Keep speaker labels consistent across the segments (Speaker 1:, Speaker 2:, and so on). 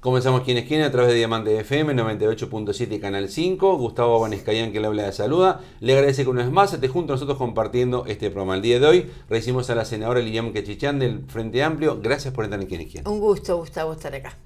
Speaker 1: Comenzamos Quién es Quién a través de Diamante FM 98.7 Canal 5. Gustavo Banescayán, que le habla, de saluda. Le agradece que una vez más esté junto a nosotros compartiendo este programa. El día de hoy recibimos a la senadora Lilian Quechichán del Frente Amplio. Gracias por estar en Quién es Quién.
Speaker 2: Un gusto, Gustavo, estar acá.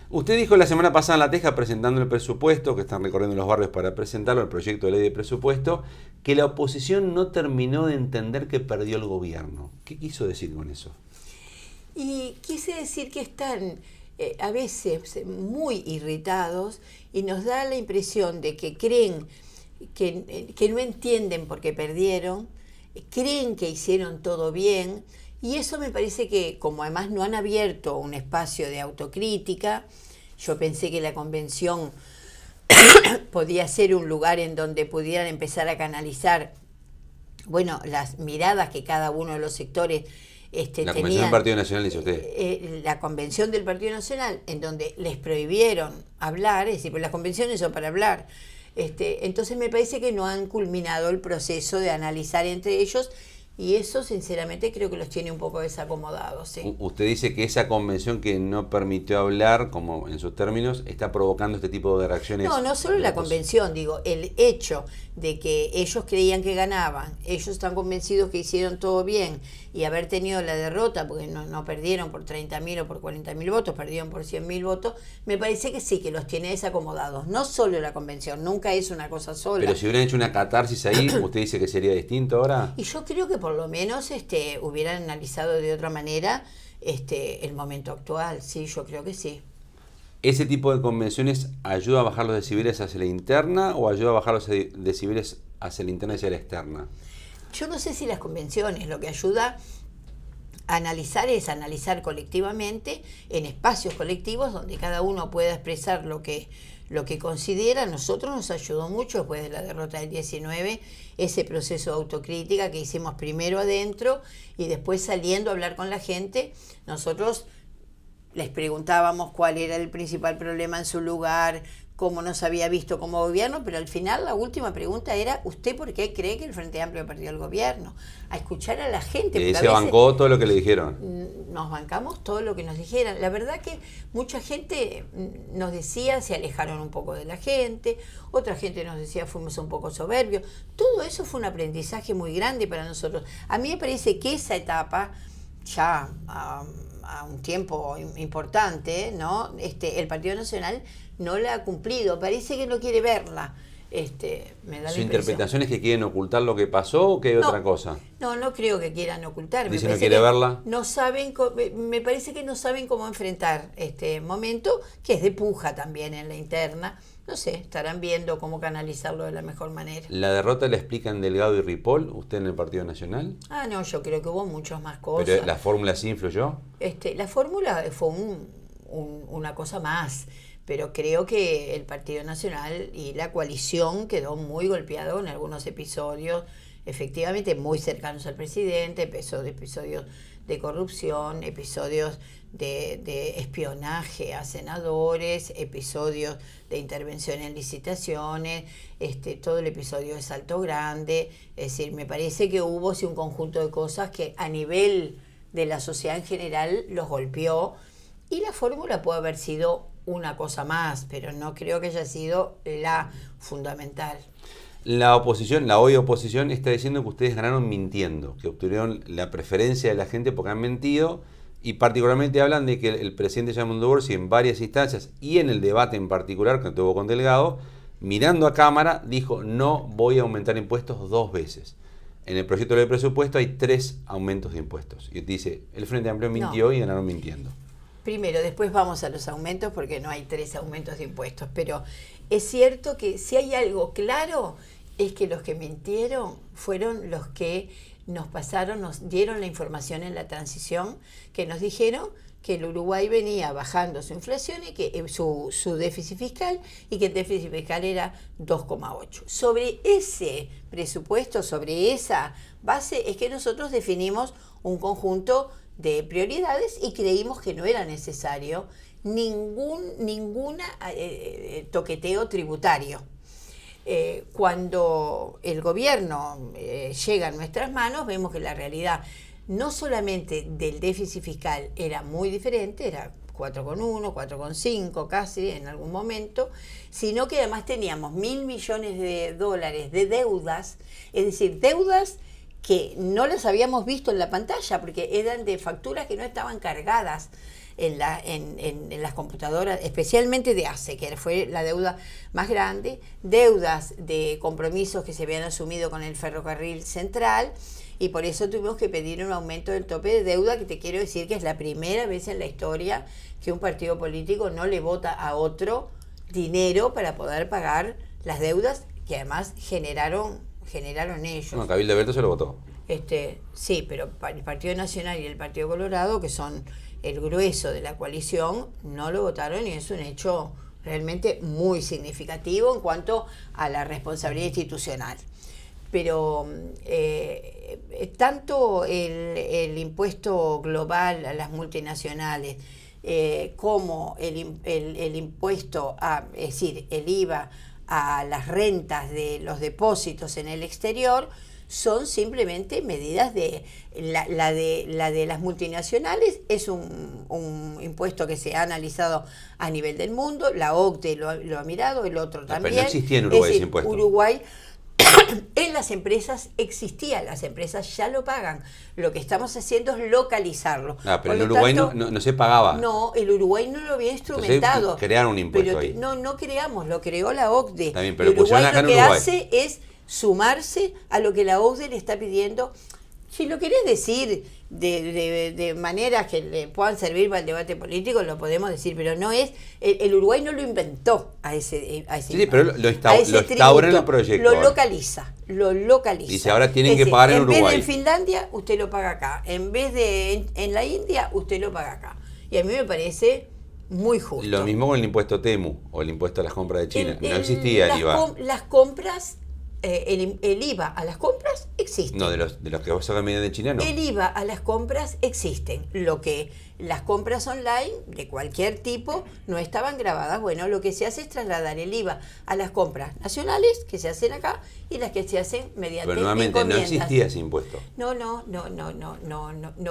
Speaker 1: Usted dijo la semana pasada en La Teja, presentando el presupuesto, que están recorriendo los barrios para presentarlo, el proyecto de ley de presupuesto, que la oposición no terminó de entender que perdió el gobierno. ¿Qué quiso decir con eso?
Speaker 2: Y quise decir que están a veces muy irritados y nos da la impresión de que creen que no entienden por qué perdieron, creen que hicieron todo bien, y eso me parece que, como además no han abierto un espacio de autocrítica, yo pensé que la convención podía ser un lugar en donde pudieran empezar a canalizar, bueno, las miradas que cada uno de los sectores
Speaker 1: la Convención del Partido Nacional, dice usted.
Speaker 2: La Convención del Partido Nacional, en donde les prohibieron hablar, es decir, pues las convenciones son para hablar. Entonces me parece que no han culminado el proceso de analizar entre ellos, y eso sinceramente creo que los tiene un poco desacomodados. ¿Sí?
Speaker 1: Usted dice que esa convención que no permitió hablar, como en sus términos, está provocando este tipo de reacciones.
Speaker 2: No solo la convención, digo, el hecho de que ellos creían que ganaban, ellos están convencidos que hicieron todo bien, y haber tenido la derrota, porque no perdieron por 30.000 o por 40.000 votos, perdieron por 100.000 votos, me parece que sí, que los tiene desacomodados. No solo la convención, nunca es una cosa sola.
Speaker 1: Pero si hubieran hecho una catarsis ahí, ¿usted dice que sería distinto ahora?
Speaker 2: Y yo creo que por lo menos hubieran analizado de otra manera el momento actual. Sí, yo creo que sí.
Speaker 1: ¿Ese tipo de convenciones ayuda a bajar los decibeles hacia la interna o ayuda a bajar los decibeles hacia la interna y hacia la externa?
Speaker 2: Yo no sé si las convenciones, lo que ayuda a analizar es analizar colectivamente, en espacios colectivos donde cada uno pueda expresar lo que considera. Nosotros nos ayudó mucho después de la derrota del 19, ese proceso de autocrítica que hicimos primero adentro y después saliendo a hablar con la gente. Nosotros les preguntábamos cuál era el principal problema en su lugar, cómo nos había visto como gobierno, pero al final la última pregunta era: ¿usted por qué cree que el Frente Amplio perdió el gobierno? A escuchar a la gente.
Speaker 1: ¿Y se bancó todo lo que le dijeron?
Speaker 2: Nos bancamos todo lo que nos dijeran. La verdad que mucha gente nos decía, se alejaron un poco de la gente, otra gente nos decía, fuimos un poco soberbios. Todo eso fue un aprendizaje muy grande para nosotros. A mí me parece que esa etapa, ya a un tiempo importante, ¿no? El Partido Nacional no la ha cumplido, parece que no quiere verla. Me da
Speaker 1: ¿Su interpretación es que quieren ocultar lo que pasó o que hay otra cosa?
Speaker 2: No creo que quieran ocultar.
Speaker 1: ¿Dice no quiere verla?
Speaker 2: No saben, me parece que no saben cómo enfrentar este momento, que es de puja también en la interna. No sé, estarán viendo cómo canalizarlo de la mejor manera.
Speaker 1: ¿La derrota la explican Delgado y Ripoll, usted en el Partido Nacional?
Speaker 2: No, yo creo que hubo muchas más cosas.
Speaker 1: ¿Pero la fórmula sí influyó?
Speaker 2: La fórmula fue una cosa más, pero creo que el Partido Nacional y la coalición quedó muy golpeado en algunos episodios, efectivamente muy cercanos al presidente, episodios de corrupción, episodios de espionaje a senadores, episodios de intervención en licitaciones, todo el episodio de Salto Grande. Es decir, me parece que hubo un conjunto de cosas que a nivel de la sociedad en general los golpeó, y la fórmula puede haber sido una cosa más, pero no creo que haya sido la fundamental.
Speaker 1: La oposición, la hoy oposición, está diciendo que ustedes ganaron mintiendo, que obtuvieron la preferencia de la gente porque han mentido, y particularmente hablan de que el presidente Yamundo Orsi en varias instancias y en el debate en particular que tuvo con Delgado, mirando a cámara, dijo: no voy a aumentar impuestos 2 veces. En el proyecto de presupuesto hay 3 aumentos de impuestos. Y dice, el Frente Amplio mintió y ganaron mintiendo.
Speaker 2: Primero, después vamos a los aumentos, porque no hay 3 aumentos de impuestos, pero es cierto que si hay algo claro es que los que mintieron fueron los que nos dieron la información en la transición, que nos dijeron que el Uruguay venía bajando su inflación y que su déficit fiscal, y que el déficit fiscal era 2,8. Sobre ese presupuesto, sobre esa base, es que nosotros definimos un conjunto de prioridades y creímos que no era necesario ninguna toqueteo tributario. Cuando el gobierno llega a nuestras manos, vemos que la realidad no solamente del déficit fiscal era muy diferente, era 4,1, 4,5 casi en algún momento, sino que además teníamos 1.000 millones de dólares de deudas, es decir, deudas que no las habíamos visto en la pantalla porque eran de facturas que no estaban cargadas en las computadoras, especialmente de ACE, que fue la deuda más grande, deudas de compromisos que se habían asumido con el ferrocarril central, y por eso tuvimos que pedir un aumento del tope de deuda, que te quiero decir que es la primera vez en la historia que un partido político no le vota a otro dinero para poder pagar las deudas que además generaron ellos.
Speaker 1: No, Cabildo Abierto se lo votó.
Speaker 2: Sí, pero el Partido Nacional y el Partido Colorado, que son el grueso de la coalición, no lo votaron, y es un hecho realmente muy significativo en cuanto a la responsabilidad institucional. Pero tanto el impuesto global a las multinacionales como el impuesto, es decir, el IVA a las rentas de los depósitos en el exterior, son simplemente medidas de la de las multinacionales. Es un impuesto que se ha analizado a nivel del mundo, la OCDE lo ha mirado, el otro también.
Speaker 1: Pero no existía en Uruguay ese impuesto.
Speaker 2: Uruguay, en las empresas existía, las empresas ya lo pagan. Lo que estamos haciendo es localizarlo.
Speaker 1: Pero en Uruguay no se pagaba.
Speaker 2: No, el Uruguay no lo había instrumentado.
Speaker 1: Entonces, crearon un impuesto
Speaker 2: pero
Speaker 1: ahí.
Speaker 2: No creamos, lo creó la OCDE.
Speaker 1: También, pero
Speaker 2: Uruguay
Speaker 1: acá en
Speaker 2: lo que
Speaker 1: Uruguay
Speaker 2: hace es sumarse a lo que la OCDE le está pidiendo. Si lo querés decir de maneras que le puedan servir para el debate político, lo podemos decir, pero no es. El Uruguay no lo inventó a ese
Speaker 1: sí, pero lo instaura en el proyecto.
Speaker 2: Lo localiza.
Speaker 1: Dice, ahora tienen que pagar en Uruguay.
Speaker 2: En vez de en Finlandia, usted lo paga acá. En vez de en la India, usted lo paga acá. Y a mí me parece muy justo.
Speaker 1: Lo mismo con el impuesto TEMU o el impuesto a las compras de China. No existía el IVA.
Speaker 2: Las compras. El IVA a las compras existe.
Speaker 1: No, de los que vos sacas de China, no.
Speaker 2: El IVA a las compras existen. Lo que las compras online de cualquier tipo no estaban grabadas. Bueno, lo que se hace es trasladar el IVA a las compras nacionales que se hacen acá y las que se hacen mediante
Speaker 1: Pero nuevamente
Speaker 2: encomiendas.
Speaker 1: no existía ese impuesto.
Speaker 2: No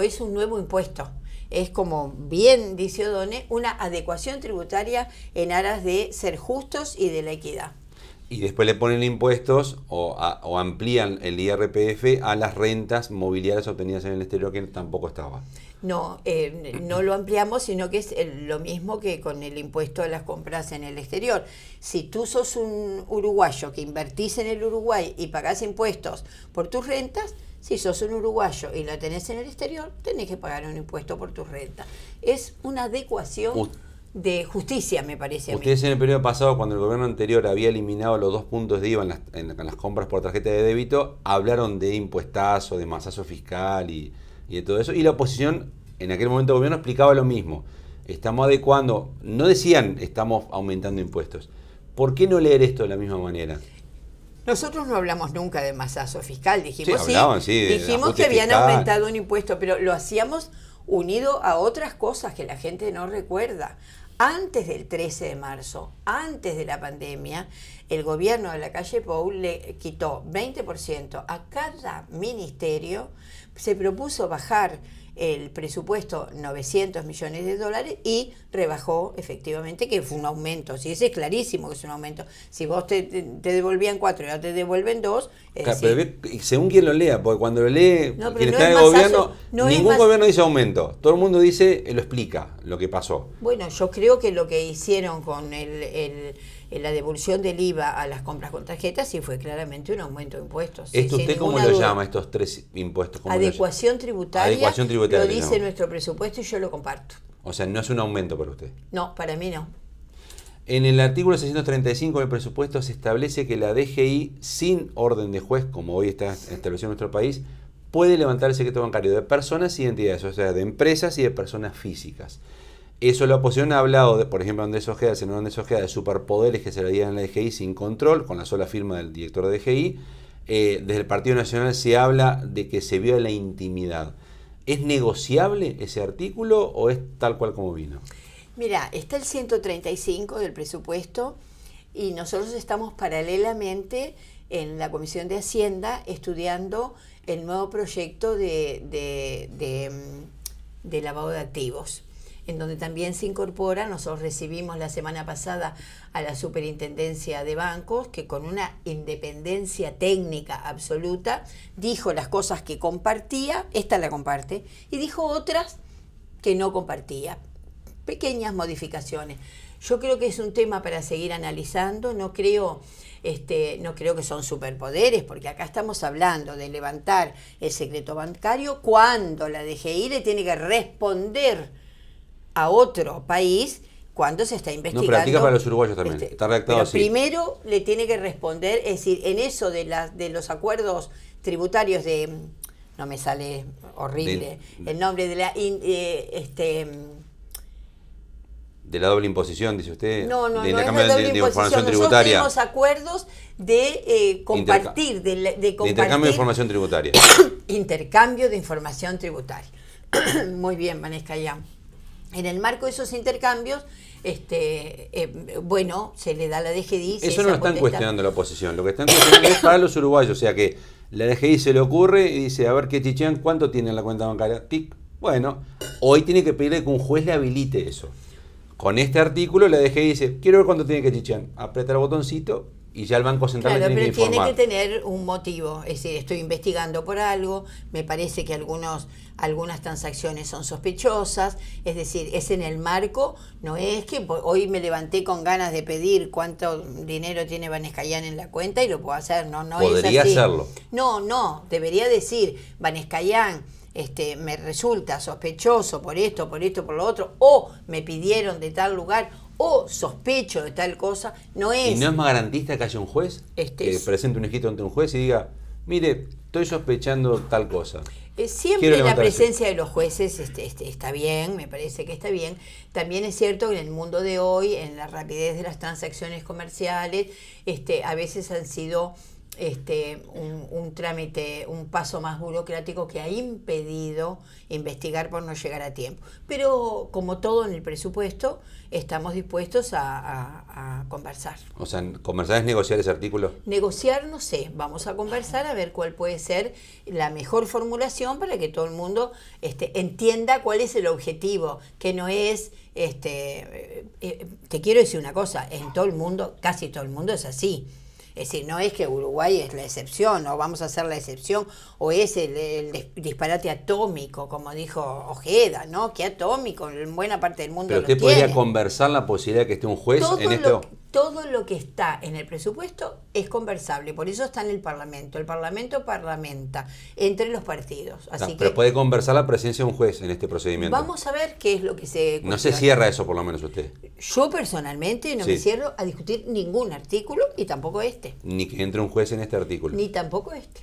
Speaker 2: es un nuevo impuesto. Es, como bien dice Odone, una adecuación tributaria en aras de ser justos y de la equidad.
Speaker 1: Y después le ponen impuestos o amplían el IRPF a las rentas mobiliarias obtenidas en el exterior, que tampoco estaba.
Speaker 2: No lo ampliamos, sino que es lo mismo que con el impuesto a las compras en el exterior. Si tú sos un uruguayo que invertís en el Uruguay y pagás impuestos por tus rentas, si sos un uruguayo y lo tenés en el exterior, tenés que pagar un impuesto por tus rentas. Es una adecuación de justicia, me parece a mí.
Speaker 1: Ustedes en el periodo pasado, cuando el gobierno anterior había eliminado los 2 puntos de IVA en las compras por tarjeta de débito, hablaron de impuestazo, de masazo fiscal y de todo eso. Y la oposición, en aquel momento el gobierno, explicaba lo mismo. Estamos adecuando, no decían estamos aumentando impuestos. ¿Por qué no leer esto de la misma manera?
Speaker 2: Nosotros no hablamos nunca de masazo fiscal, dijimos
Speaker 1: dijimos
Speaker 2: que habían
Speaker 1: fiscal.
Speaker 2: aumentado un impuesto, pero lo hacíamos unido a otras cosas que la gente no recuerda. Antes del 13 de marzo, antes de la pandemia, el gobierno de la calle Pou le quitó 20% a cada ministerio, se propuso bajar el presupuesto 900 millones de dólares y rebajó efectivamente, que fue un aumento. Sí, ese es clarísimo que es un aumento. Si vos te devolvían 4 y ahora te devuelven 2,
Speaker 1: pero según quien lo lea, porque cuando lo lee quien está en el gobierno, ningún gobierno dice aumento. Todo el mundo dice, lo explica, lo que pasó.
Speaker 2: Bueno, yo creo que lo que hicieron con la devolución del IVA a las compras con tarjetas sí fue claramente un aumento de impuestos.
Speaker 1: ¿Esto usted cómo lo llama, estos 3 impuestos?
Speaker 2: Adecuación tributaria.
Speaker 1: Adecuación tributaria.
Speaker 2: Lo dice nuestro presupuesto y yo lo comparto.
Speaker 1: O sea, no es un aumento para usted.
Speaker 2: No, para mí no.
Speaker 1: En el artículo 635 del presupuesto se establece que la DGI, sin orden de juez, como hoy está establecido en nuestro país, puede levantar el secreto bancario de personas y entidades, o sea, de empresas y de personas físicas. Eso la oposición ha hablado, por ejemplo, Andrés Ojeda, el senador Andrés Ojeda, de superpoderes que se le dieran a la DGI sin control, con la sola firma del director de DGI. Desde el Partido Nacional se habla de que se viola la intimidad. ¿Es negociable ese artículo o es tal cual como vino?
Speaker 2: Mira, está el 135 del presupuesto y nosotros estamos paralelamente en la Comisión de Hacienda estudiando el nuevo proyecto de lavado de activos. en donde también se incorpora. Nosotros recibimos la semana pasada a la Superintendencia de Bancos, que con una independencia técnica absoluta dijo las cosas que compartía, esta la comparte, y dijo otras que no compartía. Pequeñas modificaciones. Yo creo que es un tema para seguir analizando. No creo que son superpoderes, porque acá estamos hablando de levantar el secreto bancario cuando la DGI le tiene que responder a otro país cuando se está investigando.
Speaker 1: No, pero aplica para los uruguayos también. Está redactado así.
Speaker 2: Primero le tiene que responder, es decir, en eso de los acuerdos tributarios de... No me sale horrible el nombre de la...
Speaker 1: de la doble imposición, dice usted.
Speaker 2: No
Speaker 1: de
Speaker 2: es la doble imposición.
Speaker 1: Información
Speaker 2: Nosotros
Speaker 1: tributaria.
Speaker 2: Tenemos acuerdos de compartir, de compartir.
Speaker 1: De intercambio de información tributaria.
Speaker 2: Intercambio de información tributaria. Muy bien, Vanessa ya. En el marco de esos intercambios, bueno, se le da a la DGI.
Speaker 1: Eso no lo están cuestionando la oposición. Lo que están cuestionando es para los uruguayos. O sea que la DGI se le ocurre y dice, a ver qué chichean, ¿cuánto tiene en la cuenta bancaria? ¡Pic! Bueno, hoy tiene que pedirle que un juez le habilite eso. Con este artículo la DGI dice, quiero ver cuánto tiene que chichear. Aprieta el botoncito y ya el Banco Central tiene que informar.
Speaker 2: Claro, pero tiene que tener un motivo. Es decir, estoy investigando por algo, me parece que algunas transacciones son sospechosas. Es decir, es en el marco, no es que hoy me levanté con ganas de pedir cuánto dinero tiene Banescayán en la cuenta y lo puedo hacer. No
Speaker 1: Podría
Speaker 2: es así.
Speaker 1: hacerlo.
Speaker 2: No, debería decir, Banescayán, me resulta sospechoso por esto, por lo otro, o me pidieron de tal lugar, o sospecho de tal cosa. No es...
Speaker 1: ¿Y no es más garantista que haya un juez que presente un escrito ante un juez y diga, mire, estoy sospechando tal cosa?
Speaker 2: Siempre la presencia de los jueces está bien, me parece que está bien. También es cierto que en el mundo de hoy, en la rapidez de las transacciones comerciales, a veces han sido... un trámite, un paso más burocrático que ha impedido investigar por no llegar a tiempo. Pero como todo en el presupuesto, estamos dispuestos a conversar.
Speaker 1: O sea, ¿conversar es negociar ese artículo?
Speaker 2: Negociar, no sé, vamos a conversar a ver cuál puede ser la mejor formulación para que todo el mundo entienda cuál es el objetivo, que no es... te quiero decir una cosa, en todo el mundo, casi todo el mundo es así. Es decir, no es que Uruguay es la excepción, o vamos a hacer la excepción, o es el disparate atómico, como dijo Ojeda, ¿no? Que atómico, en buena parte del mundo.
Speaker 1: Pero usted podría conversar la posibilidad de que esté un juez en esto.
Speaker 2: Todo lo que está en el presupuesto es conversable, por eso está en el Parlamento. El Parlamento parlamenta entre los partidos.
Speaker 1: Pero puede conversar la presencia de un juez en este procedimiento.
Speaker 2: Vamos a ver qué es lo que se...
Speaker 1: No se cierra eso, por lo menos usted.
Speaker 2: Yo personalmente no me cierro a discutir ningún artículo y tampoco este.
Speaker 1: Ni que entre un juez en este artículo.
Speaker 2: Ni tampoco este.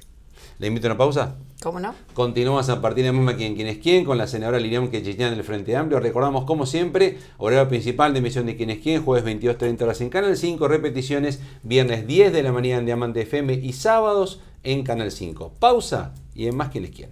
Speaker 1: ¿Le invito a una pausa?
Speaker 2: ¿Cómo no?
Speaker 1: Continuamos a partir de misma quién es quién con la senadora Lilian Quechichán del Frente Amplio. Recordamos, como siempre, horario principal de emisión de quién es quién, jueves 22:30 horas en Canal 5, repeticiones viernes 10 de la mañana en Diamante FM y sábados en Canal 5. Pausa y en más quién es quién.